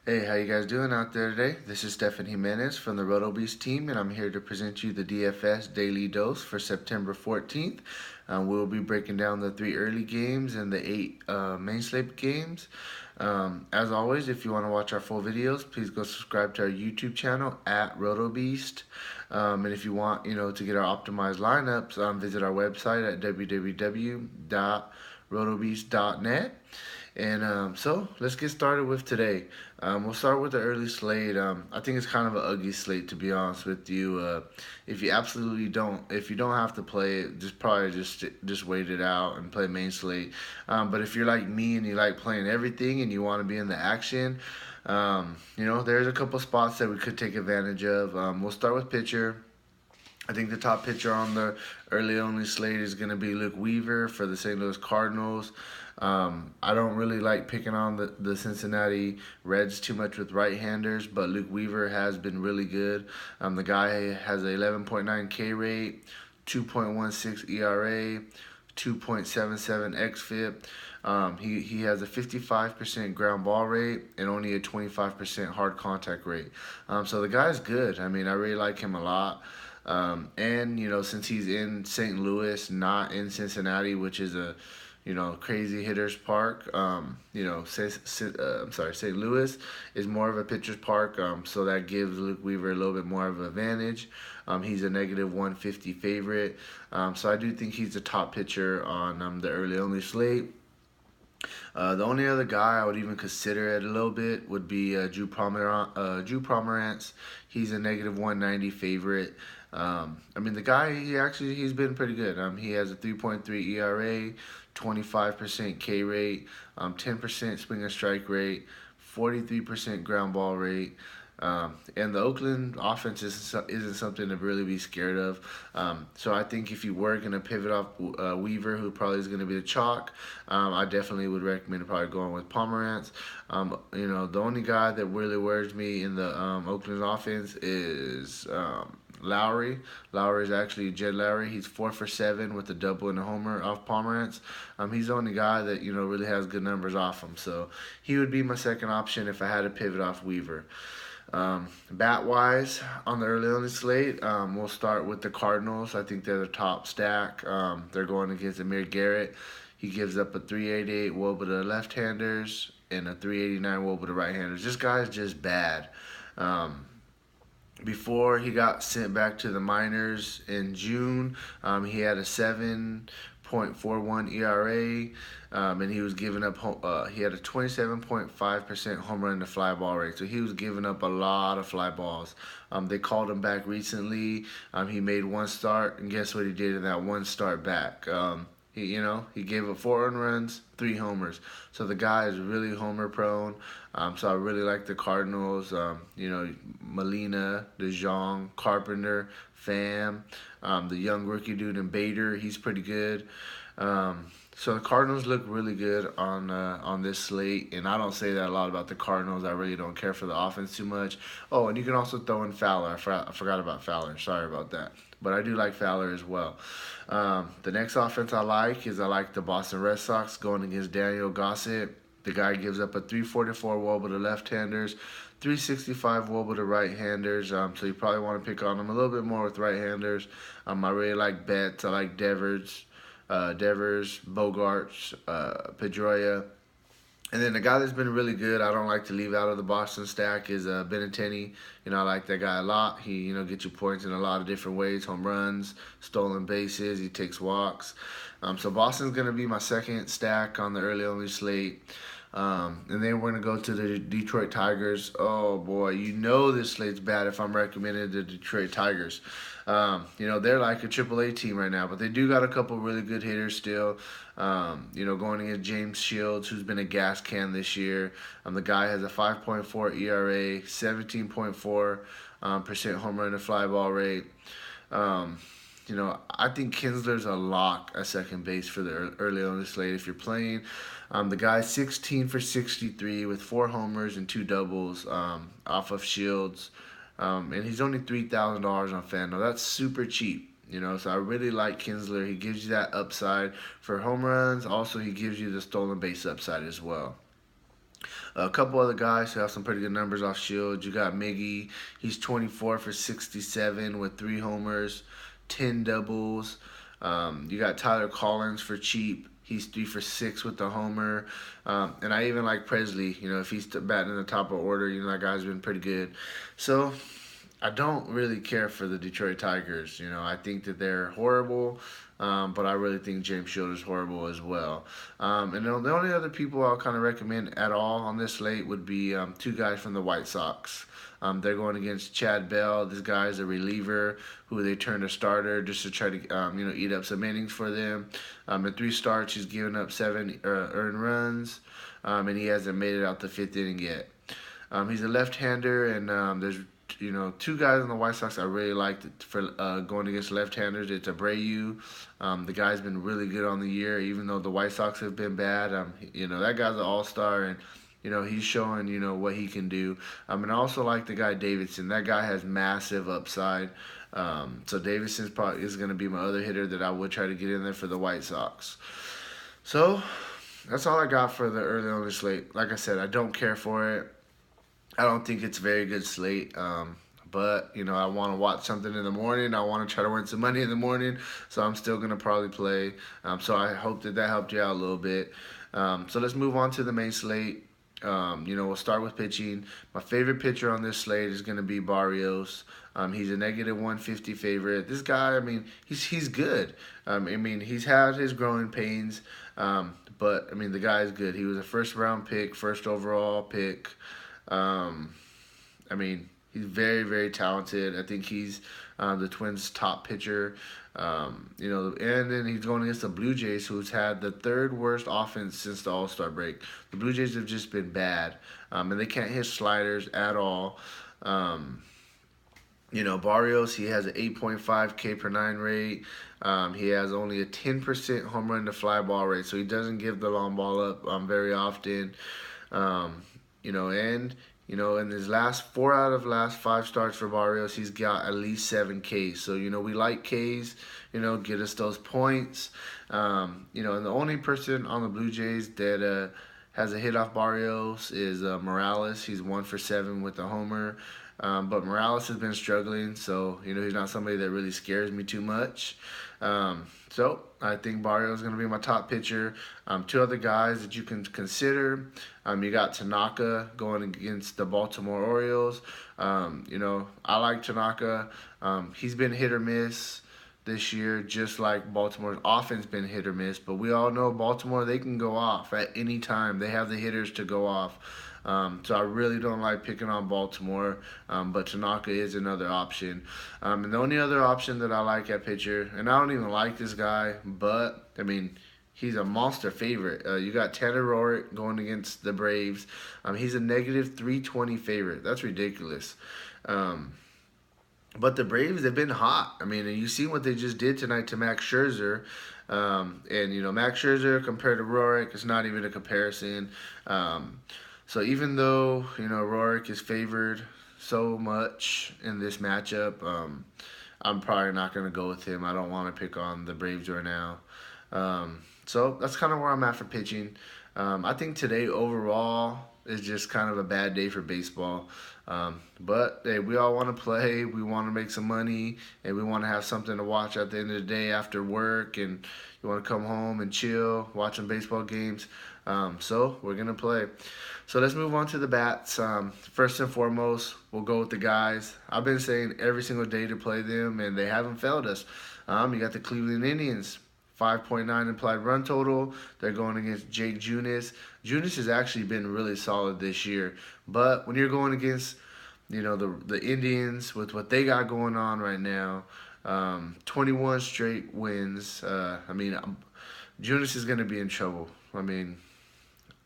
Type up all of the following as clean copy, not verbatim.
Hey, how you guys doing out there today? This is Stefan Jimenez from the RotoBeast team, and I'm here to present you the DFS Daily Dose for September 14th. We'll be breaking down the 3 early games and the 8 main slate games. As always, if you want to watch our full videos, please go subscribe to our YouTube channel at RotoBeast. And if you want, to get our optimized lineups, visit our website at www.rotobeast.net. And so let's get started with today. We'll start with the early slate. I think it's kind of an ugly slate, to be honest with you. If you absolutely don't, if you don't have to play it, just wait it out and play main slate. But if you're like me and you like playing everything and you want to be in the action, there's a couple spots that we could take advantage of. We'll start with pitcher. I think the top pitcher on the early only slate is going to be Luke Weaver for the St. Louis Cardinals. I don't really like picking on the Cincinnati Reds too much with right-handers, but Luke Weaver has been really good. The guy has an 11.9 K rate, 2.16 ERA, 2.77 xFIP. He has a 55% ground ball rate and only a 25% hard contact rate. So the guy's good. I mean, I really like him a lot. And since he's in St. Louis, not in Cincinnati, which is a crazy hitters park. St. Louis is more of a pitcher's park, so that gives Luke Weaver a little bit more of an advantage. He's a negative 150 favorite, so I do think he's the top pitcher on the early only slate. The only other guy I would even consider it a little bit would be Drew Pomerantz. He's a negative 190 favorite. The guy, he's been pretty good. He has a 3.3 ERA, 25% K rate, 10% swing and strike rate, 43% ground ball rate. And the Oakland offense isn't something to really be scared of. So I think if you were going to pivot off Weaver, who probably is going to be the chalk, I definitely would recommend probably going with Pomerantz. The only guy that really worries me in the Oakland offense is Lowry. Lowry is actually Jed Lowry. He's 4 for 7 with a double and a homer off Pomerantz. He's the only guy that really has good numbers off him. So he would be my second option if I had to pivot off Weaver. Bat wise, on the early on the slate, we'll start with the Cardinals. I think they're the top stack. They're going against Amir Garrett. He gives up a 388 WOBA to the left-handers and a 389 WOBA to right-handers. This guy's just bad. Before he got sent back to the minors in June, he had a 7.41 ERA, and he was giving up. He had a 27.5% home run to fly ball rate, so he was giving up a lot of fly balls. They called him back recently. He made one start, and guess what he did in that one start back? He gave up 4 earned runs, 3 homers. So the guy is really homer prone. So I really like the Cardinals. Molina, DeJong, Carpenter, Pham, the young rookie dude in Bader. He's pretty good. So the Cardinals look really good on this slate, and I don't say that a lot about the Cardinals. I really don't care for the offense too much. Oh, and you can also throw in Fowler. I forgot about Fowler. Sorry about that. But I do like Fowler as well. The next offense I like the Boston Red Sox going against Daniel Gossett. The guy gives up a 344 WOBA to left-handers, 365 WOBA to right-handers. So you probably want to pick on him a little bit more with right-handers. I really like Betts. I like Devers, Bogarts, Pedroia. And then the guy that's been really good, I don't like to leave out of the Boston stack, is Benintendi. I like that guy a lot. He, gets you points in a lot of different ways: home runs, stolen bases. He takes walks. So Boston's gonna be my second stack on the early only slate. And then we're gonna go to the Detroit Tigers. Oh boy, this slate's bad if I'm recommending the Detroit Tigers. They're like a AAA team right now, but they do got a couple really good hitters still. Going against James Shields, who's been a gas can this year. The guy has a 5.4 ERA, 17.4% home run to fly ball rate. I think Kinsler's a lock at second base for the early on the slate if you're playing. The guy's 16 for 63 with 4 homers and 2 doubles off of Shields. And he's only $3,000 on Fanduel. That's super cheap. So I really like Kinsler. He gives you that upside for home runs. Also, he gives you the stolen base upside as well. A couple other guys who have some pretty good numbers off Shield. You got Miggy. He's 24 for 67 with 3 homers, 10 doubles. You got Tyler Collins for cheap. He's 3 for 6 with the homer. And I even like Presley. If he's batting in the top of order, that guy's been pretty good. So I don't really care for the Detroit Tigers. I think that they're horrible, but I really think James Shield is horrible as well. And the only other people I'll kind of recommend at all on this slate would be 2 guys from the White Sox. They're going against Chad Bell. This guy is a reliever who they turned a starter just to try to eat up some innings for them. In 3 starts, he's given up 7 earned runs, and he hasn't made it out the 5th inning yet. He's a left-hander, and there's 2 guys on the White Sox I really liked for going against left-handers. It's Abreu. The guy's been really good on the year, even though the White Sox have been bad. That guy's an all-star, and he's showing what he can do. And I also like the guy Davidson. That guy has massive upside. So Davidson's probably is going to be my other hitter that I would try to get in there for the White Sox. So that's all I got for the early on the slate. Like I said, I don't care for it. I don't think it's a very good slate. But I want to watch something in the morning. I want to try to win some money in the morning, so I'm still gonna probably play. So I hope that helped you out a little bit. So let's move on to the main slate. We'll start with pitching. My favorite pitcher on this slate is gonna be Barrios. He's a -150 favorite. This guy, he's good. He's had his growing pains, but the guy's good. He was a first-round pick, first overall pick. He's very, very talented. I think he's the Twins' top pitcher. And then he's going against the Blue Jays, who's had the 3rd worst offense since the All-Star break. The Blue Jays have just been bad, and they can't hit sliders at all. Barrios, he has an 8.5 K per 9 rate. He has only a 10% home run to fly ball rate, so he doesn't give the long ball up very often. In his last 4 out of last 5 starts for Barrios, he's got at least 7 Ks. So, we like Ks, get us those points. And the only person on the Blue Jays that has a hit off Barrios is Morales. He's 1 for 7 with a homer. But Morales has been struggling, so, he's not somebody that really scares me too much. So I think Barrios is going to be my top pitcher. 2 other guys that you can consider. You got Tanaka going against the Baltimore Orioles. I like Tanaka. He's been hit or miss this year, just like Baltimore's offense been hit or miss. But we all know Baltimore, they can go off at any time. They have the hitters to go off. So I really don't like picking on Baltimore, but Tanaka is another option. And the only other option that I like at pitcher, and I don't even like this guy, but, he's a monster favorite. You got Tanner Roark going against the Braves. He's a -320 favorite. That's ridiculous. But the Braves, they've been hot. And you see what they just did tonight to Max Scherzer. Max Scherzer compared to Roark, it's not even a comparison. So even though, Roark is favored so much in this matchup, I'm probably not going to go with him. I don't want to pick on the Braves right now. So that's kind of where I'm at for pitching. I think today overall is just kind of a bad day for baseball. But hey, we all want to play. We want to make some money, and we want to have something to watch at the end of the day after work, and you want to come home and chill, watch some baseball games. So we're going to play. So let's move on to the bats. First and foremost, we'll go with the guys. I've been saying every single day to play them, and they haven't failed us. You got the Cleveland Indians, 5.9 implied run total. They're going against Jake Junis. Junis has actually been really solid this year. But when you're going against, the Indians with what they got going on right now, 21 straight wins. Junis is going to be in trouble.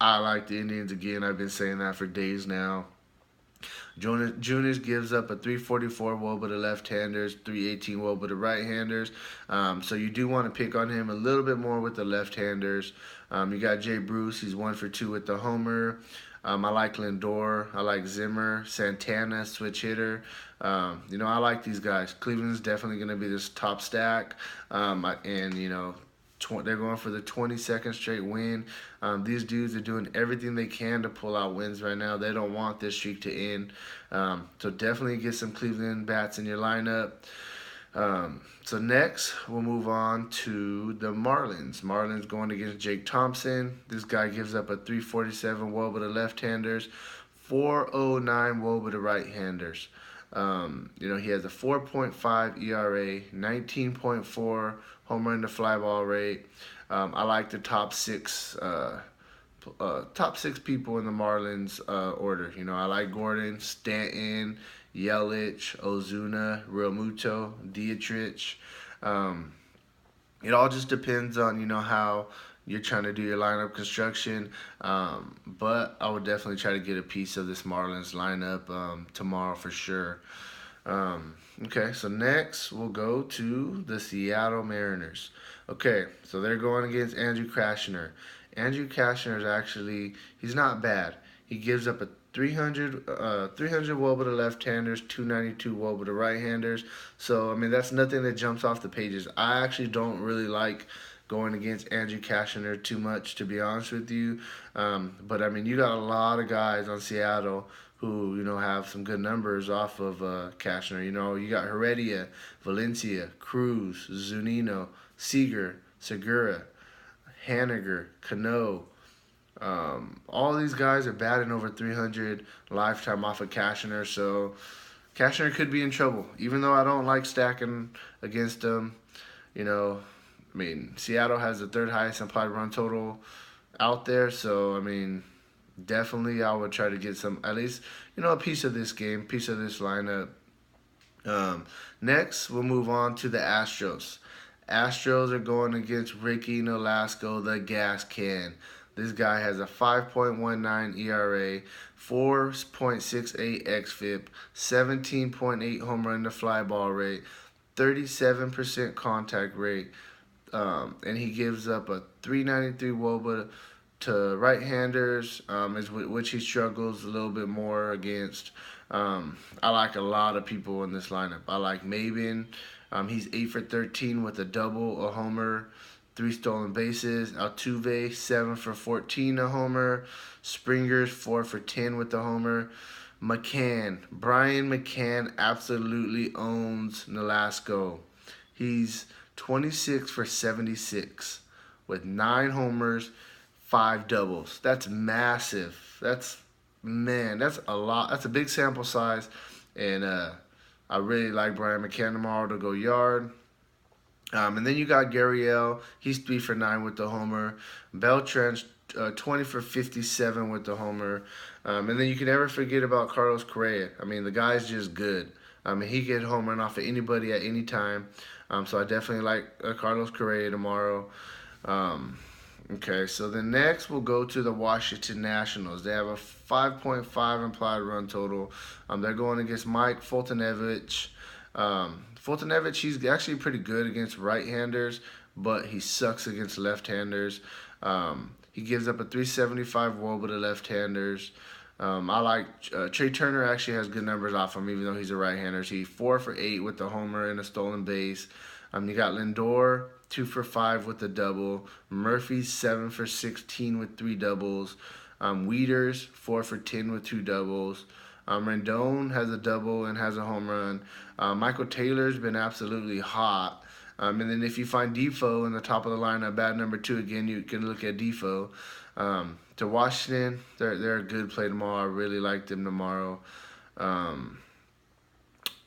I like the Indians again. I've been saying that for days now. Junis gives up a 344 WOBA to left-handers, 318 WOBA to right-handers. So you do want to pick on him a little bit more with the left-handers. You got Jay Bruce. He's 1 for 2 with the homer. I like Lindor. I like Zimmer. Santana, switch hitter. I like these guys. Cleveland's definitely going to be this top stack. They're going for the 22nd straight win. These dudes are doing everything they can to pull out wins right now. They don't want this streak to end. So definitely get some Cleveland bats in your lineup. So next, we'll move on to the Marlins. Marlins going against Jake Thompson. This guy gives up a 347 WOBA to left-handers, 409 WOBA to right-handers. He has a 4.5 ERA, 19.4 home run to fly ball rate. I like the top six people in the Marlins order. I like Gordon, Stanton, Yelich, Ozuna, Realmuto, Dietrich. It all just depends on how you're trying to do your lineup construction. But I would definitely try to get a piece of this Marlins lineup tomorrow for sure. Okay, so next we'll go to the Seattle Mariners. Okay, so they're going against Andrew Cashner. Andrew Cashner is actually, he's not bad. He gives up a 300 WOBA to left-handers, 292 WOBA to right-handers. So, that's nothing that jumps off the pages. I actually don't really like going against Andrew Cashner too much, to be honest with you. But, you got a lot of guys on Seattle who, have some good numbers off of Cashner. You got Heredia, Valencia, Cruz, Zunino, Seager, Segura, Haniger, Cano. All these guys are batting over 300 lifetime off of Cashner, so Cashner could be in trouble. Even though I don't like stacking against him, Seattle has the third highest implied run total out there, so definitely I would try to get some, at least, a piece of this game, piece of this lineup. Next, we'll move on to the Astros. Astros are going against Ricky Nolasco, the gas can. This guy has a 5.19 ERA, 4.68 xFIP, 17.8 home run to fly ball rate, 37% contact rate, and he gives up a 393 WOBA to right-handers, which he struggles a little bit more against. I like a lot of people in this lineup. I like Maben. He's 8 for 13 with a double, a homer, 3 stolen bases. Altuve, 7 for 14, a homer. Springer's 4 for 10 with the homer. Brian McCann absolutely owns Nolasco. He's 26 for 76 with 9 homers, 5 doubles. That's massive. That's a lot. That's a big sample size. And I really like Brian McCann tomorrow to go yard. And then you got Gurriel. He's 3 for 9 with the homer. Beltran's 20 for 57 with the homer. And then you can never forget about Carlos Correa. The guy's just good. He can home run off of anybody at any time. So I definitely like Carlos Correa tomorrow. Okay, so then next we'll go to the Washington Nationals. They have a 5.5 implied run total. They're going against Mike Foltynewicz. Foltynewicz, he's actually pretty good against right-handers, but he sucks against left-handers. He gives up a 375 WOBA to left-handers. I like Trey Turner actually has good numbers off him, even though he's a right-hander. He's 4 for 8 with the homer and a stolen base. You got Lindor, 2 for 5 with a double. Murphy, 7 for 16 with 3 doubles. Wieters, 4 for 10 with 2 doubles. Rendon has a double and has a home run. Michael Taylor's been absolutely hot. And then if you find Defoe in the top of the lineup, bad number 2 again, you can look at Defoe. To Washington, they're a good play tomorrow. I really like them tomorrow.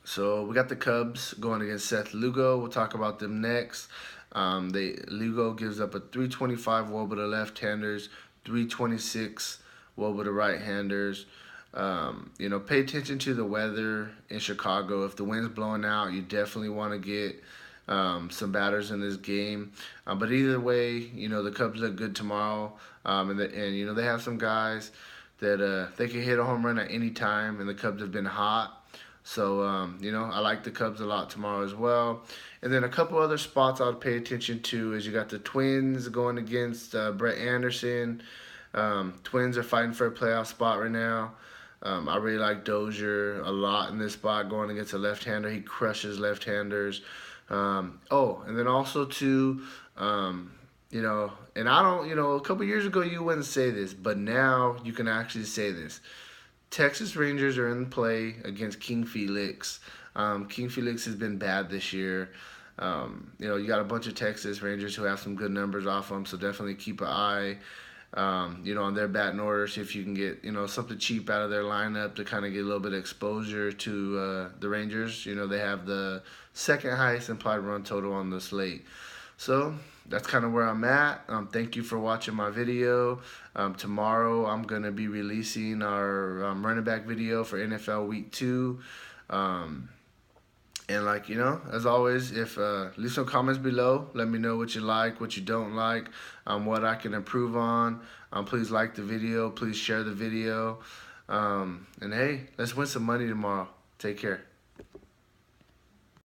So we got the Cubs going against Seth Lugo. We'll talk about them next. Lugo gives up a 325 WOBA to left-handers, 326 WOBA to right-handers. Pay attention to the weather in Chicago. If the wind's blowing out, you definitely want to get some batters in this game. But either way, the Cubs look good tomorrow. And they have some guys that they can hit a home run at any time, and the Cubs have been hot. So, I like the Cubs a lot tomorrow as well. And then a couple other spots I would pay attention to is you got the Twins going against Brett Anderson. Twins are fighting for a playoff spot right now. I really like Dozier a lot in this spot going against a left-hander. He crushes left-handers. And then also too, And I don't, a couple years ago you wouldn't say this, but now you can actually say this. Texas Rangers are in play against King Felix. King Felix has been bad this year. You got a bunch of Texas Rangers who have some good numbers off them, so definitely keep an eye, on their batting order. See if you can get, something cheap out of their lineup to kind of get a little bit of exposure to the Rangers. They have the second highest implied run total on the slate. So that's kind of where I'm at. Thank you for watching my video. Tomorrow I'm going to be releasing our running back video for NFL Week 2. And as always, if leave some comments below. Let me know what you like, what you don't like, what I can improve on. Please like the video. Please share the video. And hey, let's win some money tomorrow. Take care.